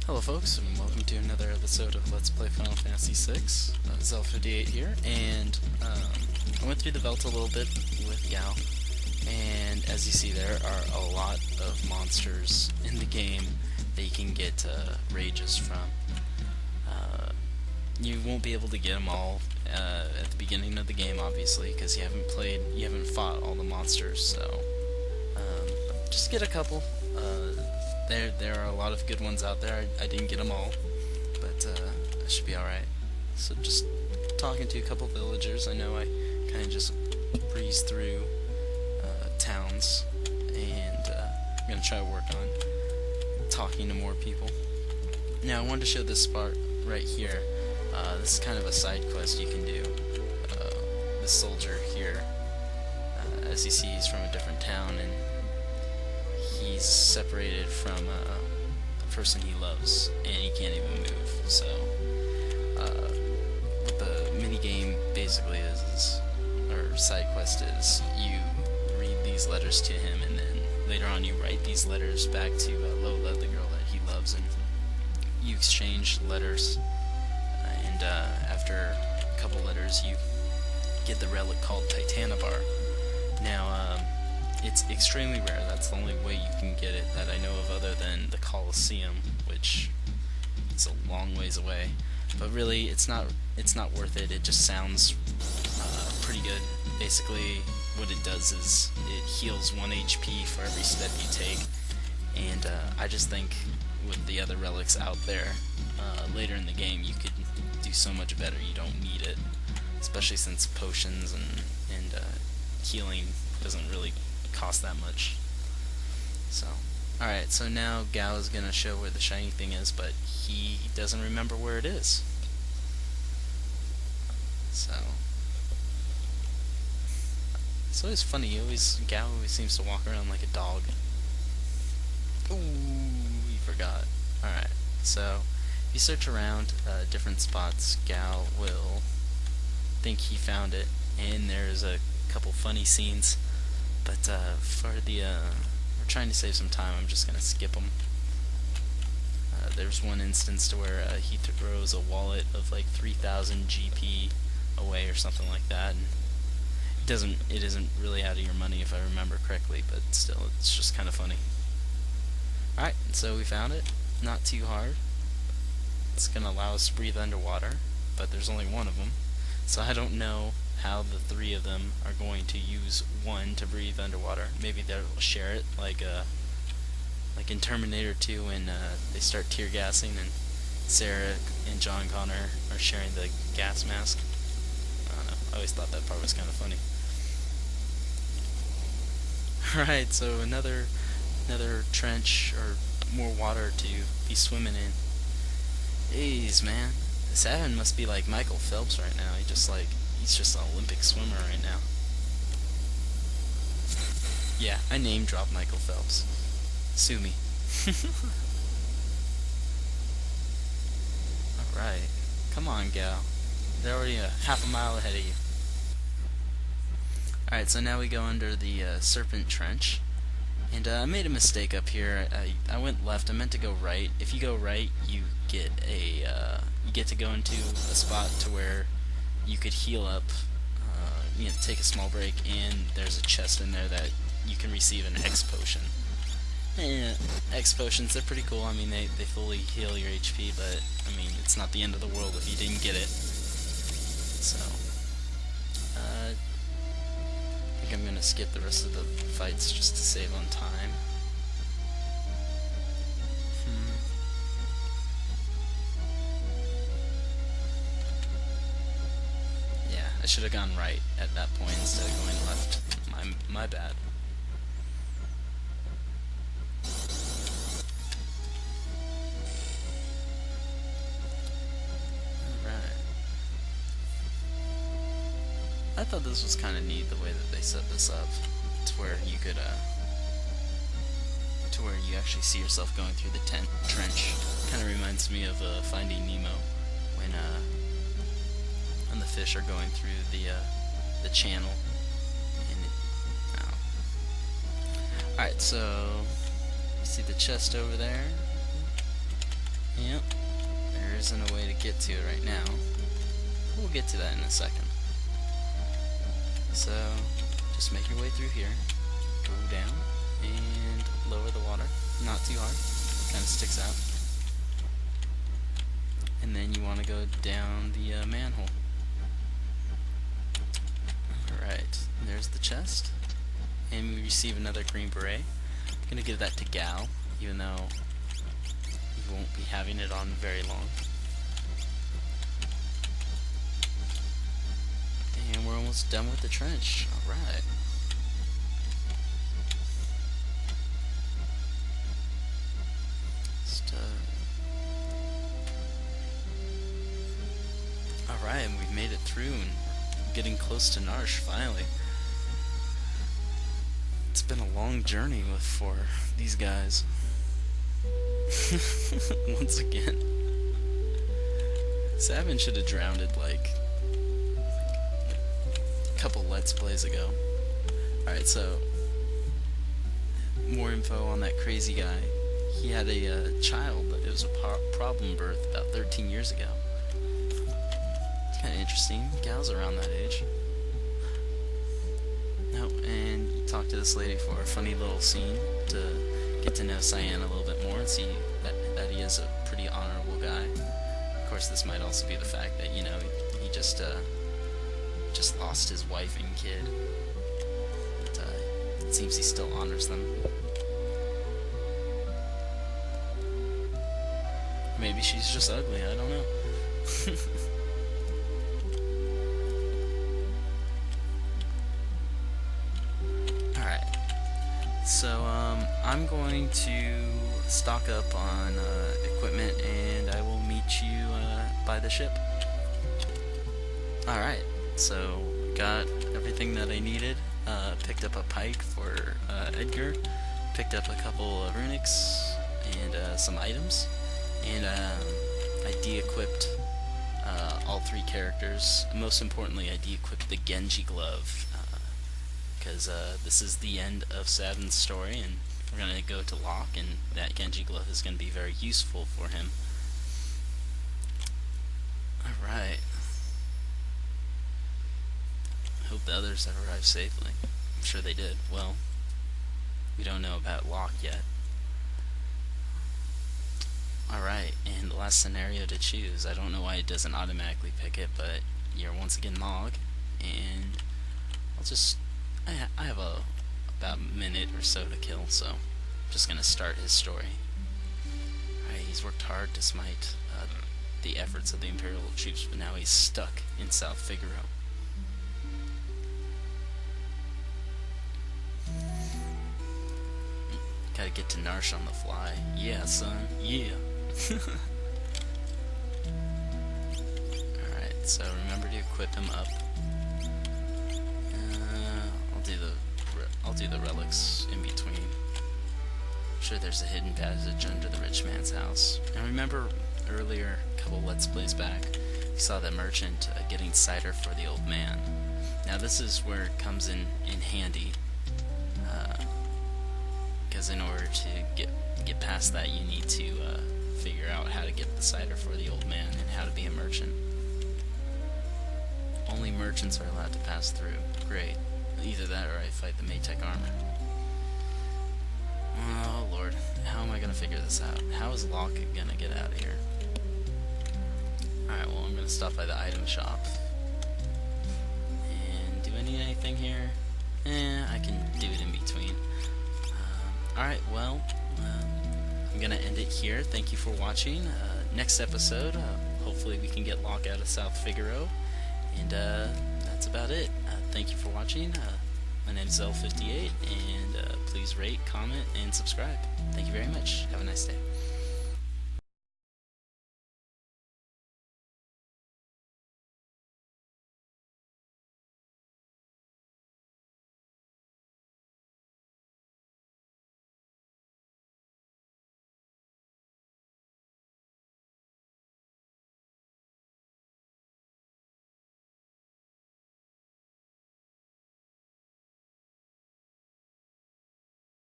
Hello folks, and welcome to another episode of Let's Play Final Fantasy VI. Zel58 here, and I went through the Veldt a little bit with Yao, and as you see there are a lot of monsters in the game that you can get rages from. You won't be able to get them all at the beginning of the game, obviously, because you haven't fought all the monsters, so just get a couple. There are a lot of good ones out there. I didn't get them all, but I should be alright. So just talking to a couple villagers. I know I kind of just breeze through towns, and I'm going to try to work on talking to more people. Now I wanted to show this spot right here. This is kind of a side quest you can do. This soldier here, as you see, he's from a different town, and he's separated from the person he loves, and he can't even move. So, what the minigame basically is, or side quest is, you read these letters to him, and then later on you write these letters back to Lola, the girl that he loves, and you exchange letters, and after a couple letters you get the relic called Titanobar. Now, it's extremely rare. That's the only way you can get it that I know of, other than the Colosseum, which is a long ways away. But really, it's not worth it. It just sounds pretty good. Basically, what it does is it heals 1 HP for every step you take, and I just think with the other relics out there, later in the game, you could do so much better. You don't need it, especially since potions and healing doesn't really cost that much. So, alright, so now Gao is gonna show where the shiny thing is, but he doesn't remember where it is. So, it's always funny. Gao always seems to walk around like a dog. Ooh, he forgot. Alright, so if you search around different spots, Gao will think he found it, and there's a couple funny scenes. But we're trying to save some time. I'm just gonna skip them. There's one instance to where he throws a wallet of like 3,000 GP away or something like that, and it isn't really out of your money if I remember correctly, but still, it's just kind of funny. All right, so we found it. Not too hard. It's gonna allow us to breathe underwater, but there's only one of them, so I don't know how the three of them are going to use one to breathe underwater. Maybe they'll share it, like in Terminator 2 when they start tear gassing and Sarah and John Connor are sharing the gas mask. I don't know. I always thought that part was kind of funny. Alright, so another trench or more water to be swimming in. Jeez, man. Sabin must be like Michael Phelps right now. He's just an Olympic swimmer right now. Yeah, I name dropped Michael Phelps. Sue me. Alright. Come on, gal. They're already a half a mile ahead of you. Alright, so now we go under the Serpent Trench. And I made a mistake up here. I went left. I meant to go right. If you go right, you get to go into a spot to where you could heal up, take a small break, and there's a chest in there that you can receive an X potion. X potions, they're pretty cool. I mean, they fully heal your HP, but I mean, it's not the end of the world if you didn't get it. So, I think I'm gonna skip the rest of the fights just to save on time. I should have gone right at that point instead of going left. My bad. Alright. I thought this was kind of neat, the way that they set this up, to where you could, to where you actually see yourself going through the trench. Kind of reminds me of Finding Nemo, when the fish are going through the channel. Alright, so you see the chest over there, isn't a way to get to it right now. We'll get to that in a second. So, just make your way through here. Go down and lower the water. Not too hard. Kind of sticks out. And then you want to go down the manhole. Alright, there's the chest. And we receive another green beret. I'm going to give that to Gal, even though he won't be having it on very long. And we're almost done with the trench. Alright. Alright, and we've made it through and getting close to Narsh, finally. It's been a long journey for these guys. Once again. Sabin should have drowned it like a couple Let's Plays ago. Alright, so more info on that crazy guy. He had a child that it was a problem birth about 13 years ago. Kind of interesting. Gal's around that age. No, and you talk to this lady for a funny little scene to get to know Cyan a little bit more and see that he is a pretty honorable guy. Of course, this might also be the fact that, you know, he just lost his wife and kid. But it seems he still honors them. Maybe she's just ugly, I don't know. So, I'm going to stock up on equipment, and I will meet you by the ship. Alright, so got everything that I needed. Picked up a pike for Edgar, picked up a couple of runics, and some items, and I de-equipped all three characters. Most importantly, I de-equipped the Genji glove. Because this is the end of Sabin's story, and we're going to go to Locke, and that Genji glove is going to be very useful for him. Alright. Hope the others have arrived safely. I'm sure they did. Well, we don't know about Locke yet. Alright, and the last scenario to choose. I don't know why it doesn't automatically pick it, but you're once again Mog, and I'll just... I have about a minute or so to kill, so I'm just going to start his story. Alright, he's worked hard to smite the efforts of the Imperial troops, but now he's stuck in South Figaro. Gotta get to Narsh on the fly. Yeah, son. Yeah. Alright, so remember to equip him up. I'll do the relics in between. I'm sure there's a hidden passage under the rich man's house. And remember earlier, a couple Let's Plays back, we saw the merchant getting cider for the old man. Now this is where it comes in handy, because in order to get past that, you need to figure out how to get the cider for the old man and how to be a merchant. Only merchants are allowed to pass through. Great. Either that or I fight the Maytech armor. Oh lord, how am I gonna figure this out? How is Locke gonna get out of here? Alright, well I'm gonna stop by the item shop. And do I need anything here? I can do it in between. Alright, well, I'm gonna end it here. Thank you for watching. Next episode, hopefully we can get Locke out of South Figaro. And that's about it. Thank you for watching. My name is L58, and please rate, comment, and subscribe. Thank you very much. Have a nice day.